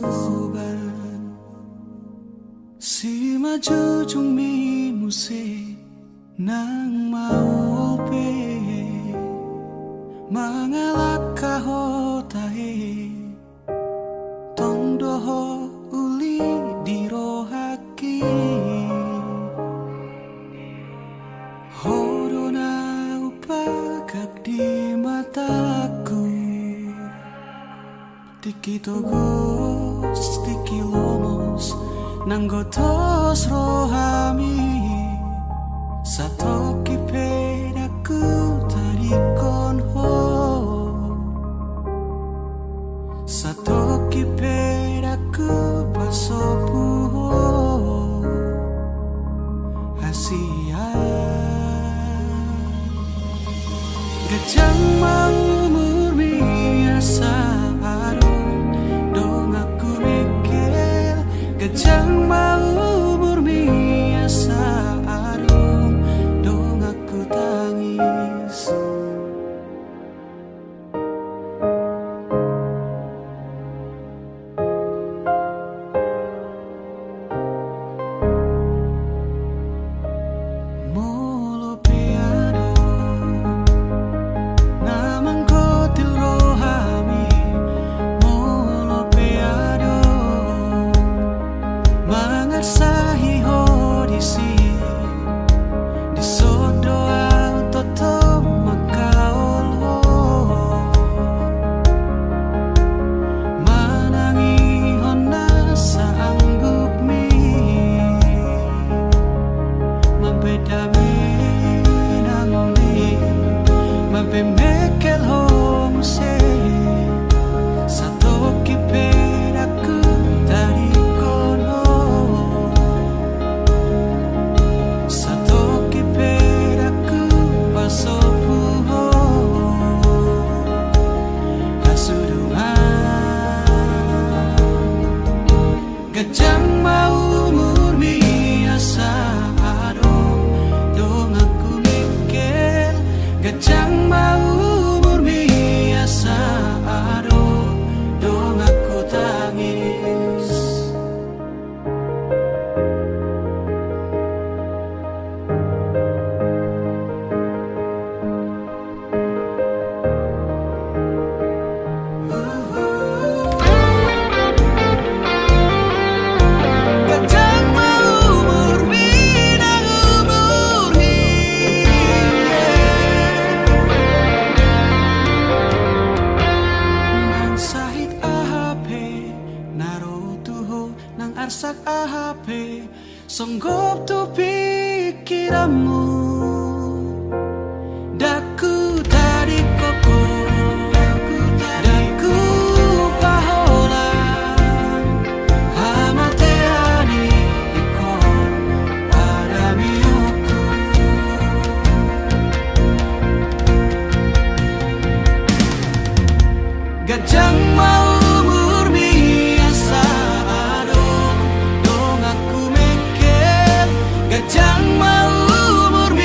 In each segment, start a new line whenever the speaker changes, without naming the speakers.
uban si maju jung mi muse nang mau pe mangalak kahotahe tong doho uli dirohaki horona upagak di mataku tiki togos tiki lomos nanggotos rohami satoki pedaku tarikon ho satoki pedaku pasopu ho hasia gejang mau murmi asa arum dong aku mikir gejang mau murmi asa arum dong aku tangis molo piano namang kotil rohami molo piano mangarsahi hodisi di sodo toto makaol ho manangi hona sa anggup mi mapedami nangoni mapemekel ho muse satoki pedaku dari kono satoki pedaku pasopu ho hasudungan gejang mau murmi asa adong dong aku mikir gejang mau murmi asa adong dong aku tangis gejang mau murmi nang umurni nang sahit ahape naro tuho nang arsak ahape songgop tu pikiranmu daku tadi koko daku pahola hamateani iko pada miuku gajang mau murmi asa adong dong aku mikir gajang mau murmi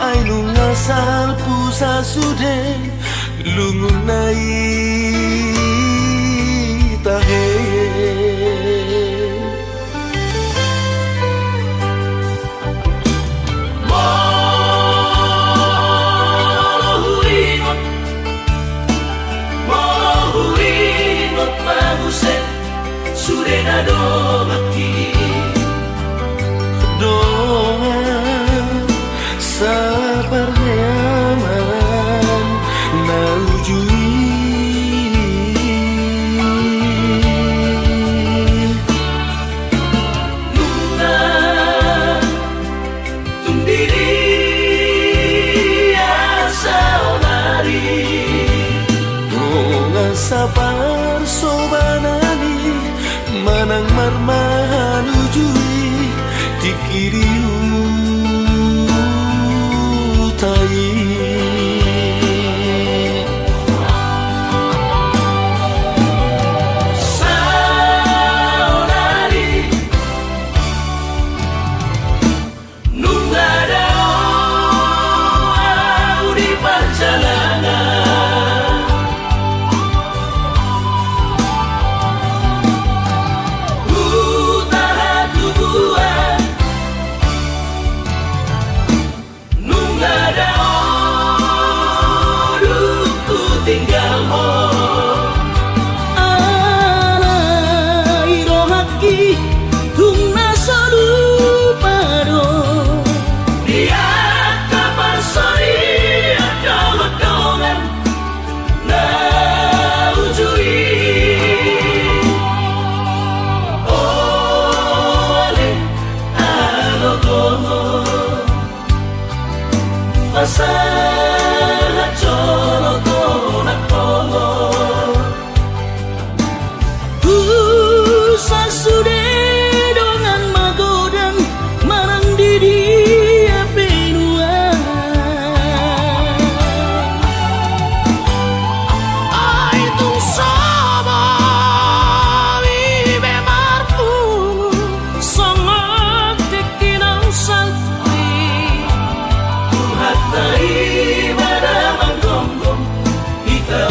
ai lungasal pusa sude lungun nai tahe sabar sobanani manang marmanu jui dikiriu tai saudari nungada di perjalanan masalah colo kona kolo Tusa sude dongan magodan marang didi penua ai tung sama vive marpu sangat tekinau salti Tuhatai pada manggonggong kita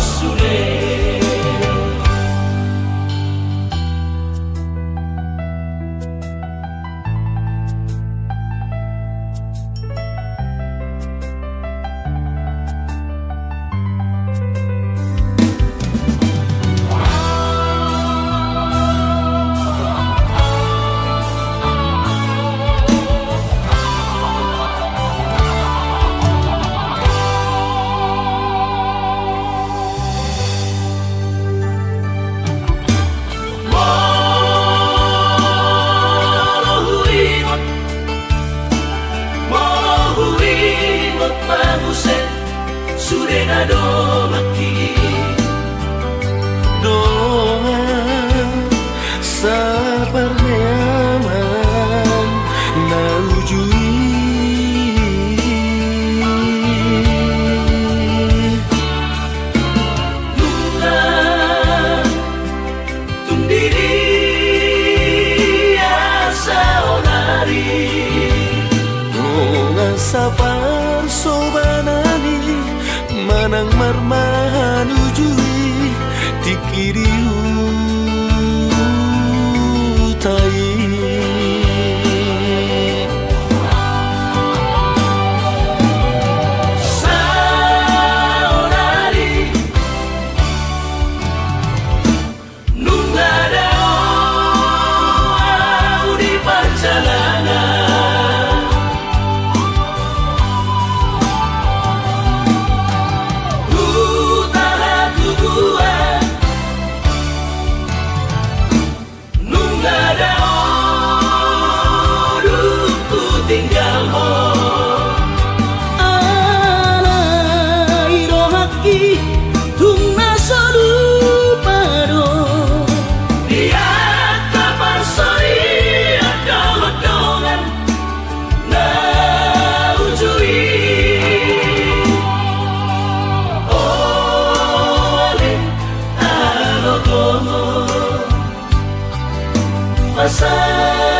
sude Surena do maki doa sabar nyaman naujui Luna tundiri asa onari doa sabar sobanani manang marmanu jui dikiriu tai saudari nungada di perjalanan masa